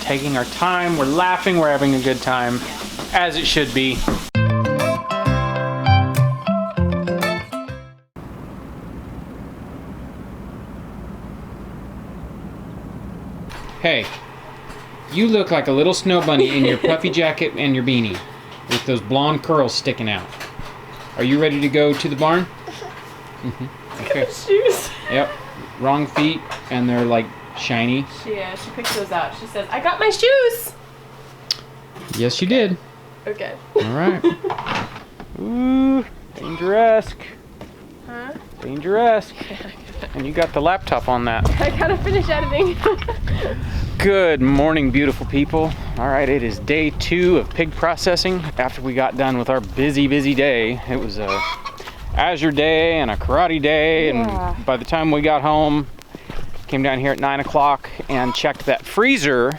taking our time, we're laughing, we're having a good time, as it should be. Hey, you look like a little snow bunny in your puffy jacket and your beanie with those blonde curls sticking out. Are you ready to go to the barn? Okay. Shoes. Yep. Wrong feet, and they're like shiny. She picked those out. She says, I got my shoes. Yes, you did. Okay. All right. Ooh, dangerous. Huh? Dangerous. And you got the laptop on that. I gotta finish editing. Good morning, beautiful people. All right, it is day 2 of pig processing. After we got done with our busy day, it was a Azure day and a karate day. Yeah. And by the time we got home, came down here at 9 o'clock and checked that freezer,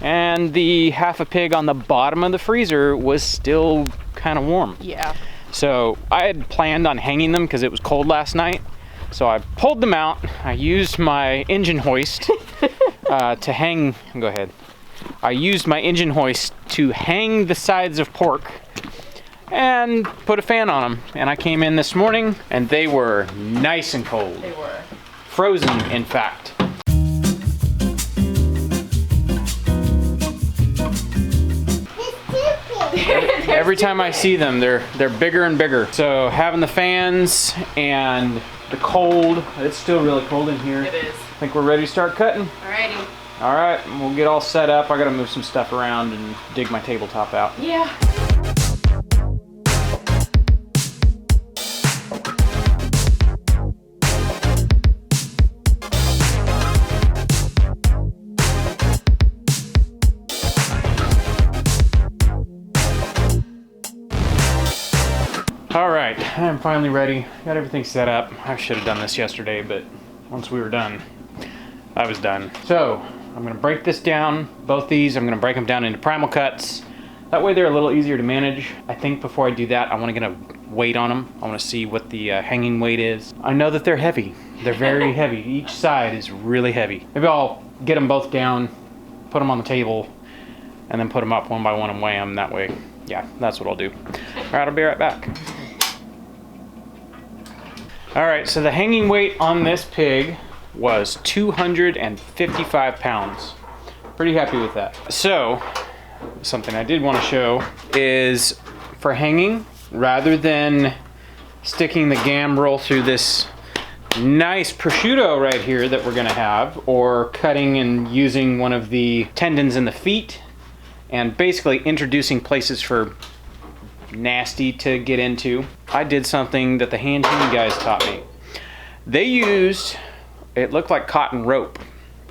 and the half a pig on the bottom of the freezer was still kind of warm. Yeah. So I had planned on hanging them because it was cold last night. So I pulled them out. I used my engine hoist to hang. Go ahead. I used my engine hoist to hang the sides of pork and put a fan on them. And I came in this morning and they were nice and cold. They were. Frozen, in fact. Every time I see them, they're bigger and bigger. So having the fans and the cold, it's still really cold in here. It is. I think we're ready to start cutting. Alrighty. All right, we'll get all set up. I gotta move some stuff around and dig my tabletop out. Yeah. All right, I'm finally ready. Got everything set up. I should have done this yesterday, but once we were done, I was done. So I'm gonna break this down, both these, I'm gonna break them down into primal cuts. That way they're a little easier to manage. I think before I do that, I wanna get a weight on them. I wanna see what the hanging weight is. I know that they're heavy. They're very heavy. Each side is really heavy. Maybe I'll get them both down, put them on the table, and then put them up one by one and weigh them that way. Yeah, that's what I'll do. All right, I'll be right back. All right, so the hanging weight on this pig was 255 pounds. Pretty happy with that. So, something I did want to show is for hanging, rather than sticking the gambrel through this nice prosciutto right here that we're gonna have, or cutting and using one of the tendons in the feet, and basically introducing places for nasty to get into, I did something that the hand team guys taught me. They used, it looked like cotton rope,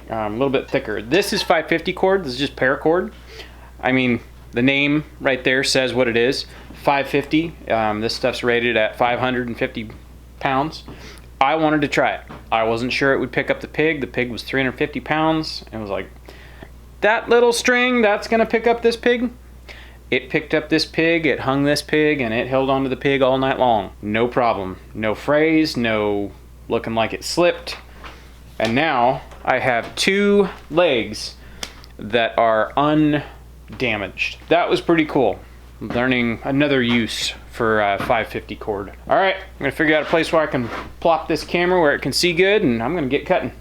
a little bit thicker. This is 550 cord, this is just paracord. I mean, the name right there says what it is, 550. This stuff's rated at 550 pounds. I wanted to try it. I wasn't sure it would pick up the pig. The pig was 350 pounds, and was like, that little string, that's gonna pick up this pig? It picked up this pig, it hung this pig, and it held onto the pig all night long. No problem. No frays, no looking like it slipped. And now I have 2 legs that are undamaged. That was pretty cool. Learning another use for 550 cord. All right, I'm gonna figure out a place where I can plop this camera where it can see good, and I'm gonna get cutting.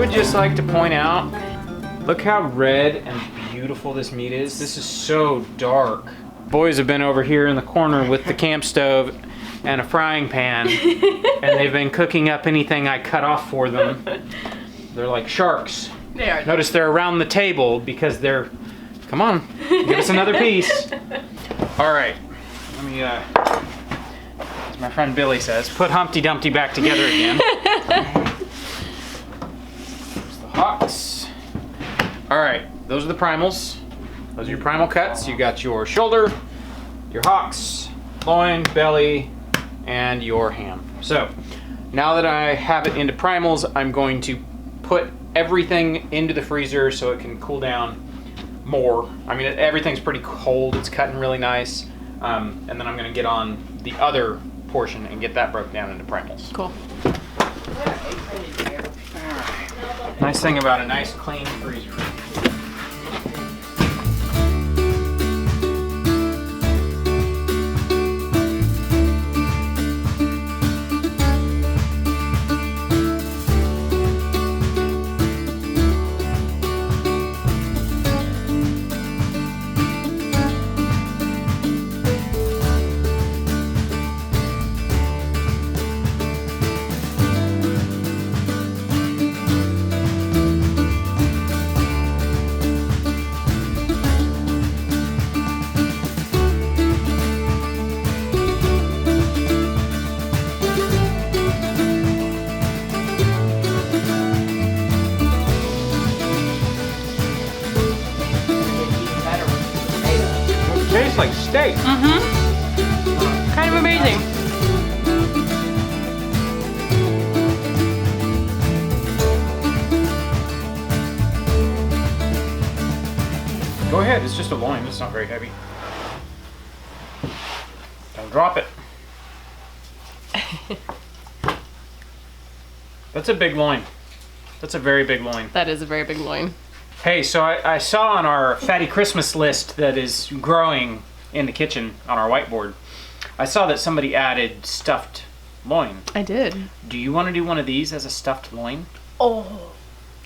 would just like to point out, look how red and beautiful this meat is. This is so dark. Boys have been over here in the corner with the camp stove and a frying pan, and they've been cooking up anything I cut off for them. They're like sharks. They are. Notice they're around the table because they're, come on, give us another piece. All right, let me, as my friend Billy says, put Humpty Dumpty back together again. There's the hocks. All right, those are the primals. Those are your primal cuts. You got your shoulder, your hocks, loin, belly, and your ham. So now that I have it into primals, I'm going to put everything into the freezer so it can cool down more. I mean, everything's pretty cold. It's cutting really nice. And then I'm going to get on the other portion and get that broke down into primals. Cool. Alright. Nice thing about a nice clean freezer. Tastes like steak. Mm-hmm. Kind of amazing. Go ahead, it's just a loin, it's not very heavy. Don't drop it. That's a big loin. That's a very big loin. That is a very big loin. Hey, so I saw on our Fatty Christmas list that is growing in the kitchen on our whiteboard, I saw that somebody added stuffed loin. I did. Do you want to do one of these as a stuffed loin? Oh.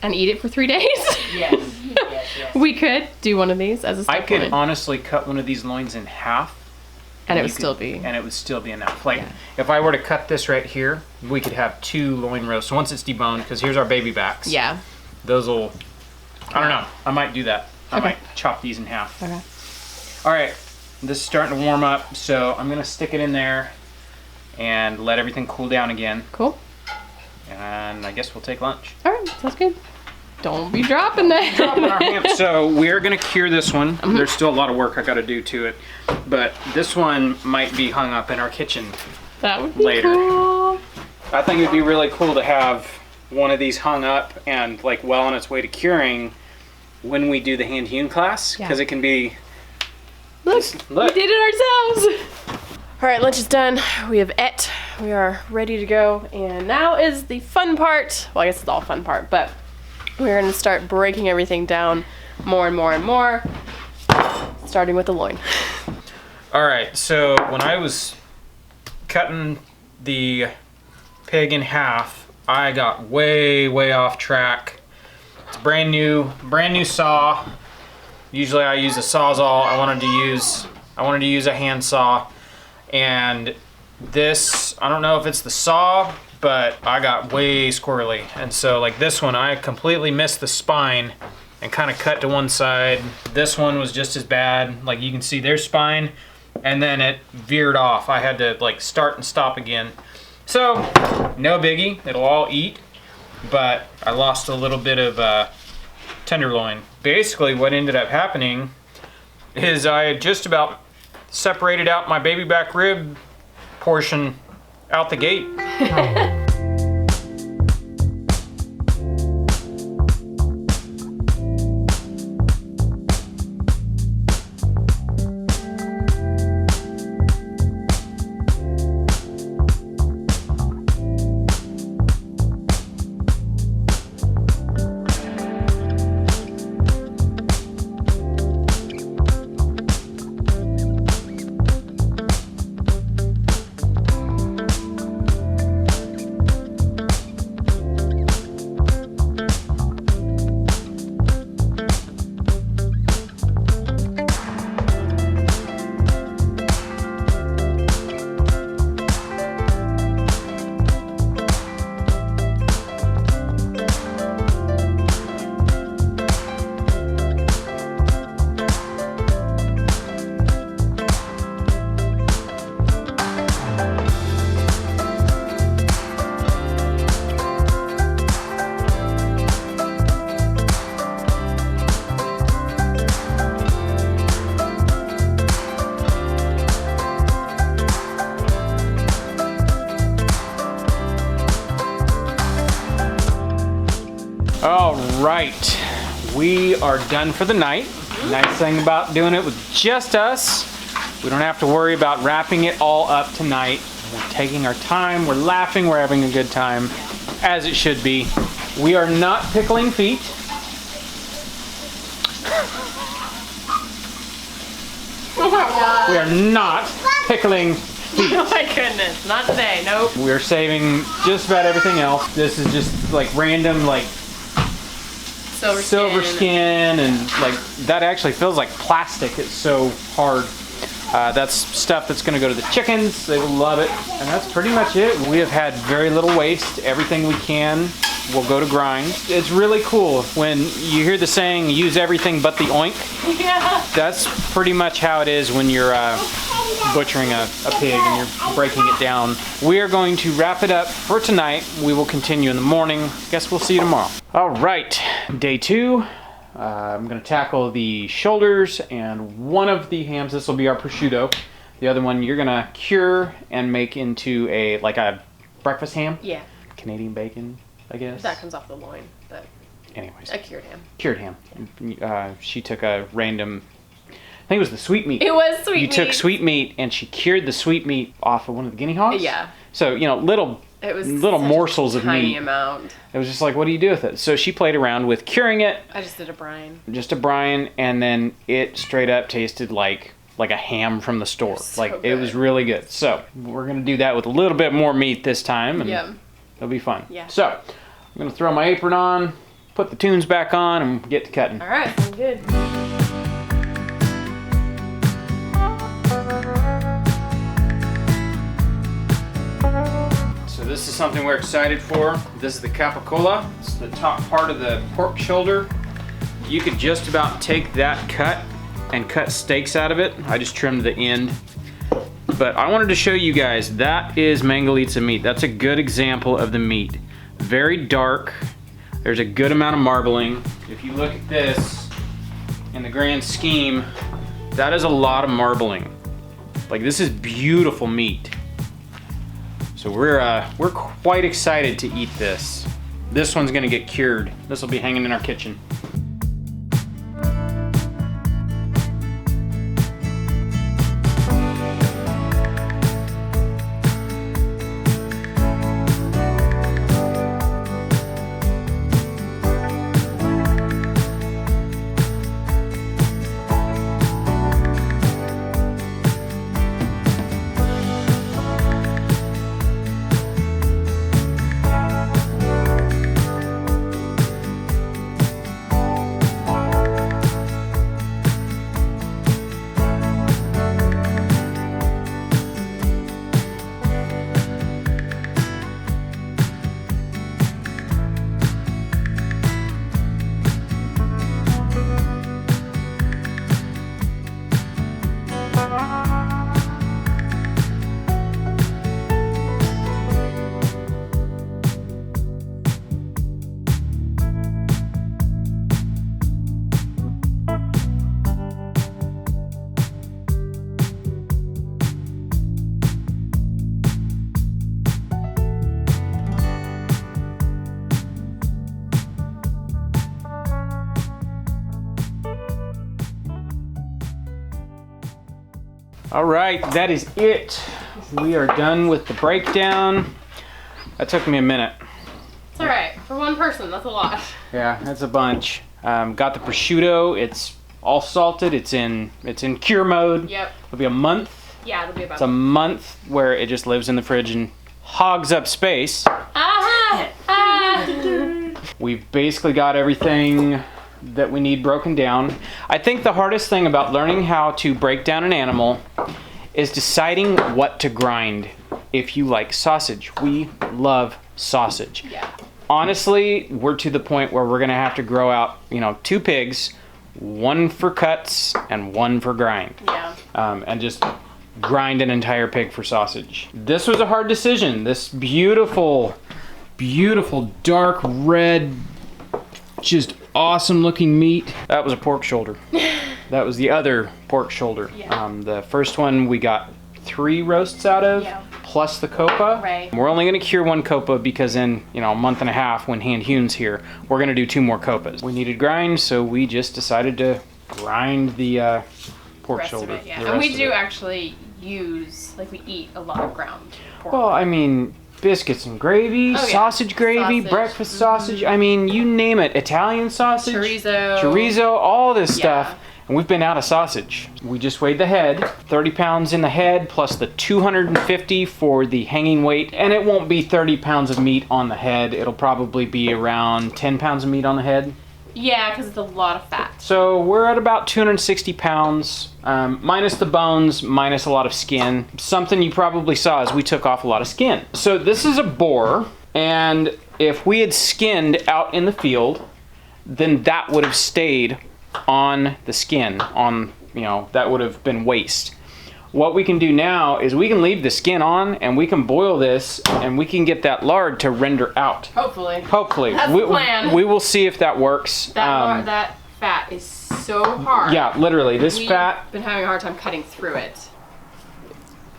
And eat it for 3 days? Yes. Yes. We could do one of these as a I stuffed could loin. honestly cut one of these loins in half. And it would you still could- be. And it would still be enough. Like, Yeah. if I were to cut this right here, we could have 2 loin roasts. So once it's deboned, because here's our baby backs. Yeah. Those will, I don't know. I might do that. I Okay. might chop these in half. Okay. All right, this is starting to warm up, so I'm gonna stick it in there and let everything cool down again. Cool. And I guess we'll take lunch. All right. Sounds good. Don't be dropping that. Dropping our ham. So we're gonna cure this one. There's still a lot of work I gotta do to it, but this one might be hung up in our kitchen. That would be Later. cool. I think it'd be really cool to have one of these hung up and like well on its way to curing when we do the hand hewn class, because Yeah. it can be. Look, Look. we did it ourselves. All right, lunch is done. We have ate. We are ready to go. And now is the fun part. Well, I guess it's all fun part, but we're gonna start breaking everything down more and more and more, starting with the loin. All right, so when I was cutting the pig in half, I got way off track. It's a brand new saw. Usually I use a Sawzall. I wanted to use a hand saw, and this, I don't know if it's the saw, but I got way squirrely. And so like this one, I completely missed the spine and kind of cut to one side. This one was just as bad. Like you can see there's spine, and then it veered off. I had to like start and stop again. So no biggie, it'll all eat, but I lost a little bit of tenderloin. Basically what ended up happening is I had just about separated out my baby back rib portion out the gate. All right, we are done for the night. Nice thing about doing it with just us, we don't have to worry about wrapping it all up tonight. We're taking our time, we're laughing, we're having a good time, as it should be. We are not pickling feet. Oh my god. We are not pickling feet. Oh my goodness, not today, nope. We're saving just about everything else. This is just like random, like silver skin, and like that actually feels like plastic. It's so hard. That's stuff that's gonna go to the chickens. They will love it. And that's pretty much it. We have had very little waste. Everything we can will go to grind. It's really cool when you hear the saying, use everything but the oink. Yeah. That's pretty much how it is when you're butchering a pig and you're breaking it down. We are going to wrap it up for tonight. We will continue in the morning. Guess we'll see you tomorrow. All right, day 2. I'm gonna tackle the shoulders and one of the hams. This will be our prosciutto. The other one you're gonna cure and make into a breakfast ham. Yeah. Canadian bacon, I guess. That comes off the loin, but anyways. a cured ham. Cured ham. She took a random, I think it was the sweet meat. It was sweet meat. You took sweet meat and she cured the sweet meat off of one of the guinea hogs. Yeah. So, you know, little morsels of tiny meat. Amount. It was just like, what do you do with it? So she played around with curing it. I just did a brine. Just a brine, and then it straight up tasted like a ham from the store. So like good. It was really good. So we're gonna do that with a little bit more meat this time, and it'll be fun. Yeah. So I'm gonna throw my apron on, put the tunes back on, and get to cutting. All right, sounds good. So this is something we're excited for. This is the capicola. It's the top part of the pork shoulder. You could just about take that cut and cut steaks out of it. I just trimmed the end. But I wanted to show you guys, that is Mangalitsa meat. That's a good example of the meat. Very dark. There's a good amount of marbling. If you look at this, in the grand scheme, that is a lot of marbling. Like, this is beautiful meat. So we're quite excited to eat this. This one's gonna get cured. This will be hanging in our kitchen. All right, that is it. We are done with the breakdown. That took me a minute. It's all right. For one person, that's a lot. Yeah, that's a bunch. Got the prosciutto. It's all salted. It's in cure mode. Yep. It'll be a month. Yeah, it'll be about. It's a month where it just lives in the fridge and hogs up space. We've basically got everything that we need broken down. I think the hardest thing about learning how to break down an animal is deciding what to grind. If you like sausage, we love sausage. Yeah. Honestly, we're to the point where we're gonna have to grow out, 2 pigs, one for cuts and one for grind. Yeah. And just grind an entire pig for sausage. This was a hard decision. This beautiful, beautiful dark red, just awesome looking meat. That was a pork shoulder. That was the other pork shoulder. Yeah. The first one we got 3 roasts out of, Yeah. plus the copa. Right. We're only going to cure one copa because in, you know, a month and a half when hand hewing's here, we're going to do 2 more copas. We needed grind, so we just decided to grind the pork Rest shoulder. of it, yeah. the And we rest of do it. actually use, like we eat a lot of ground pork. Well, I mean, biscuits and gravy, Oh, yeah. sausage gravy, Sausage. breakfast sausage. I mean, you name it. Italian sausage, Chorizo. all this Yeah. stuff. And we've been out of sausage. We just weighed the head, 30 pounds in the head, plus the 250 for the hanging weight. And it won't be 30 pounds of meat on the head. It'll probably be around 10 pounds of meat on the head. Yeah, because it's a lot of fat. So we're at about 260 pounds, minus the bones, minus a lot of skin. Something you probably saw is we took off a lot of skin. So this is a boar, and if we had skinned out in the field, then that would have stayed on the skin, that would have been waste. What we can do now is we can leave the skin on and we can boil this and we can get that lard to render out. Hopefully. Hopefully. That's the plan. We will see if that works. That fat is so hard. Yeah, literally, this We've fat, been having a hard time cutting through it.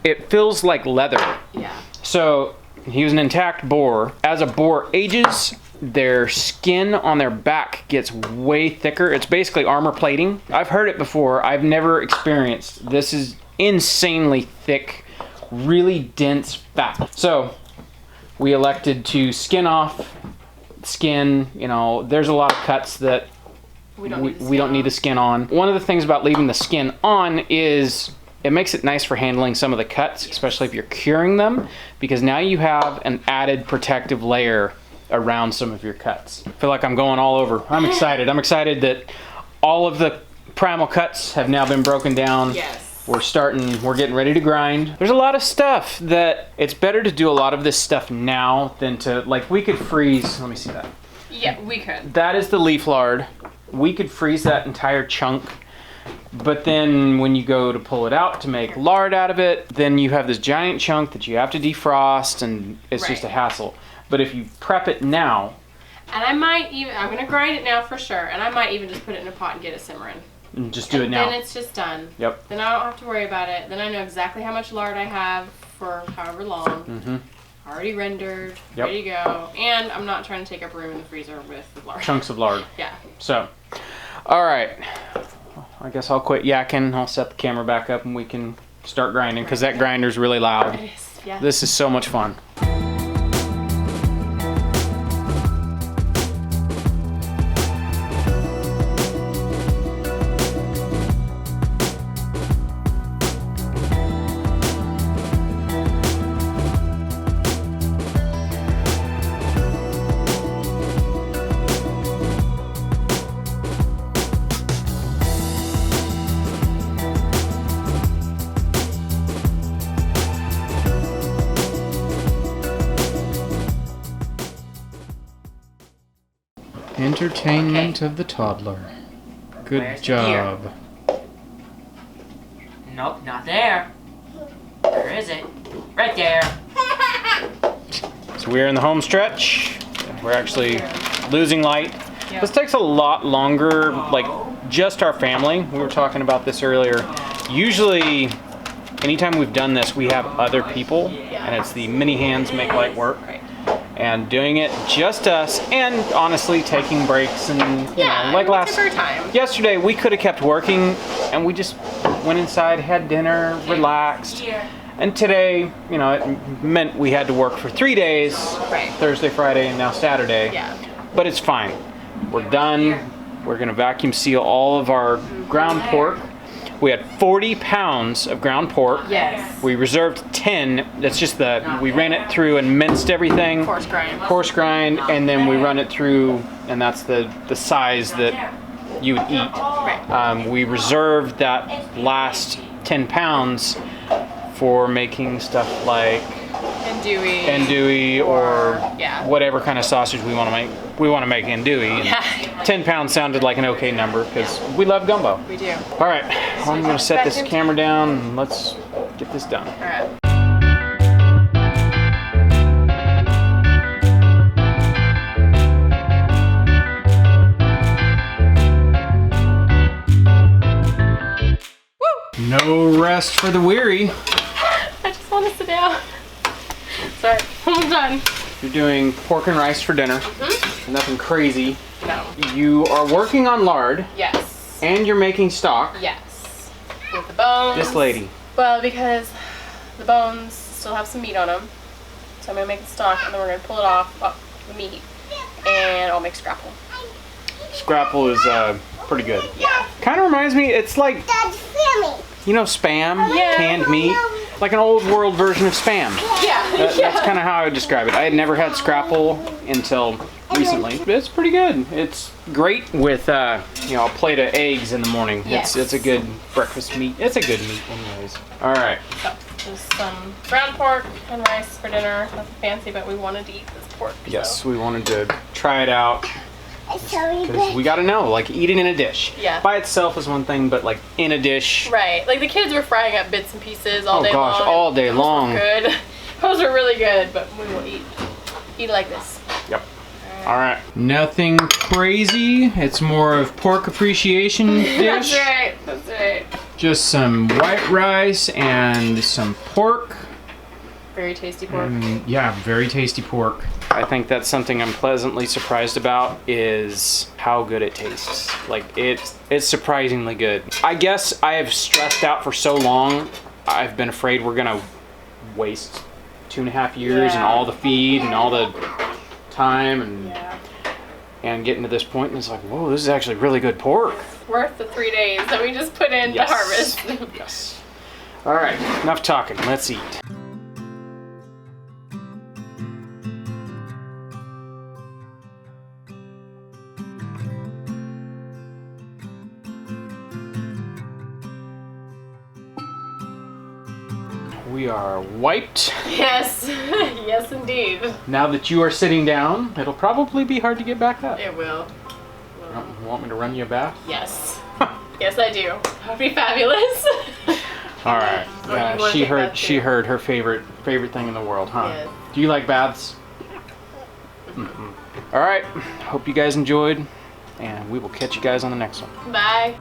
it feels like leather. Yeah. So he was an intact boar. As a boar ages, their skin on their back gets way thicker. It's basically armor plating. I've heard it before. I've never experienced. This is insanely thick, really dense fat. So we elected to skin off skin. You know, there's a lot of cuts that we don't need the skin on. One of the things about leaving the skin on is it makes it nice for handling some of the cuts, especially if you're curing them, because now you have an added protective layer around some of your cuts. I feel like I'm going all over. I'm excited. I'm excited that all of the primal cuts have now been broken down. Yes. We're getting ready to grind. There's a lot of stuff that it's better to do a lot of this stuff now than to, like, we could freeze, let me see that. Yeah, we could. That is the leaf lard. We could freeze that entire chunk, but then when you go to pull it out to make lard out of it, then you have this giant chunk that you have to defrost, and it's just a Right. hassle. But if you prep it now, And I'm gonna grind it now for sure, and I might even just put it in a pot and get it simmering. and just do it now. Then it's just done. Yep. Then I don't have to worry about it. Then I know exactly how much lard I have for however long. Mm-hmm. Already rendered, Yep. ready to go. And I'm not trying to take up room in the freezer with the lard. Chunks of lard. Yeah. So, all right. I guess I'll quit yakking. I'll set the camera back up and we can start grinding because that grinder's really loud. It is, yeah. This is so much fun. Entertainment of the toddler. Good Where's the job. Nope, not there. Where is it? Right there. So we're in the home stretch. We're actually losing light. Yep. This takes a lot longer, like just our family. We were talking about this earlier. Usually, anytime we've done this, we have other people, and it's the mini hands make light work. And doing it just us, and honestly taking breaks, and you know, like we took our time. yesterday, we could have kept working, and we just went inside, had dinner, relaxed. Here. And today, you know, it meant we had to work for 3 days, Right. Thursday, Friday, and now Saturday. Yeah. But it's fine. We're done. We're gonna vacuum seal all of our ground pork. We had 40 pounds of ground pork. Yes. We reserved 10. That's just we ran it through and minced everything. Coarse grind, and then we run it through, and that's the size that you would eat. Right. We reserved that last 10 pounds for making stuff like andouille or yeah. whatever kind of sausage we want to make. We want to make andouille. Yeah. 10 pounds sounded like an okay number because we love gumbo. We do. All right, I'm going to set this camera down and let's get this done. All right. No rest for the weary. I just want to sit down. Sorry, almost done. You're doing pork and rice for dinner. Nothing crazy. No. You are working on lard. Yes. And you're making stock. Yes. With the bones. This lady. Well, because the bones still have some meat on them. So I'm going to make the stock and then we're going to pull it off, the meat, and I'll make scrapple. Scrapple is pretty good. Yeah. Kind of reminds me, it's like, you know, Spam, Yeah. canned meat, like an old world version of Spam. Yeah. That's kind of how I would describe it. I had never had Scrapple until recently. It's pretty good. It's great with you know, a plate of eggs in the morning. Yes. It's a good breakfast meat. It's a good meat anyways. All right. So, just some ground pork and rice for dinner. Nothing fancy, but we wanted to eat this pork. Yes, So. we wanted to try it out. Because we gotta know, like, eat it in a dish. Yeah. By itself is one thing, but like in a dish. Right. Like the kids were frying up bits and pieces all day long. Oh gosh, all day Those long. were good. Those are really good, but we will eat like this. Yep. All right. Nothing crazy. It's more of pork appreciation dish. That's right. That's right. Just some white rice and some pork. Very tasty pork. Yeah, very tasty pork. I think that's something I'm pleasantly surprised about is how good it tastes. Like it's surprisingly good. I guess I have stressed out for so long. I've been afraid we're gonna waste 2.5 years and all the feed and all the time and getting to this point, and it's like, whoa, this is actually really good pork. Worth the 3 days that we just put in to harvest. Yes. All right, enough talking. Let's eat. We are wiped. Yes. Yes, indeed. Now that you are sitting down, it'll probably be hard to get back up. It will. You want me to run you a bath? Yes. Yes, I do. That would be fabulous. All right. Or you wanna take that She too? heard her favorite thing in the world, huh? Yes. Do you like baths? All right. Hope you guys enjoyed, and we will catch you guys on the next one. Bye.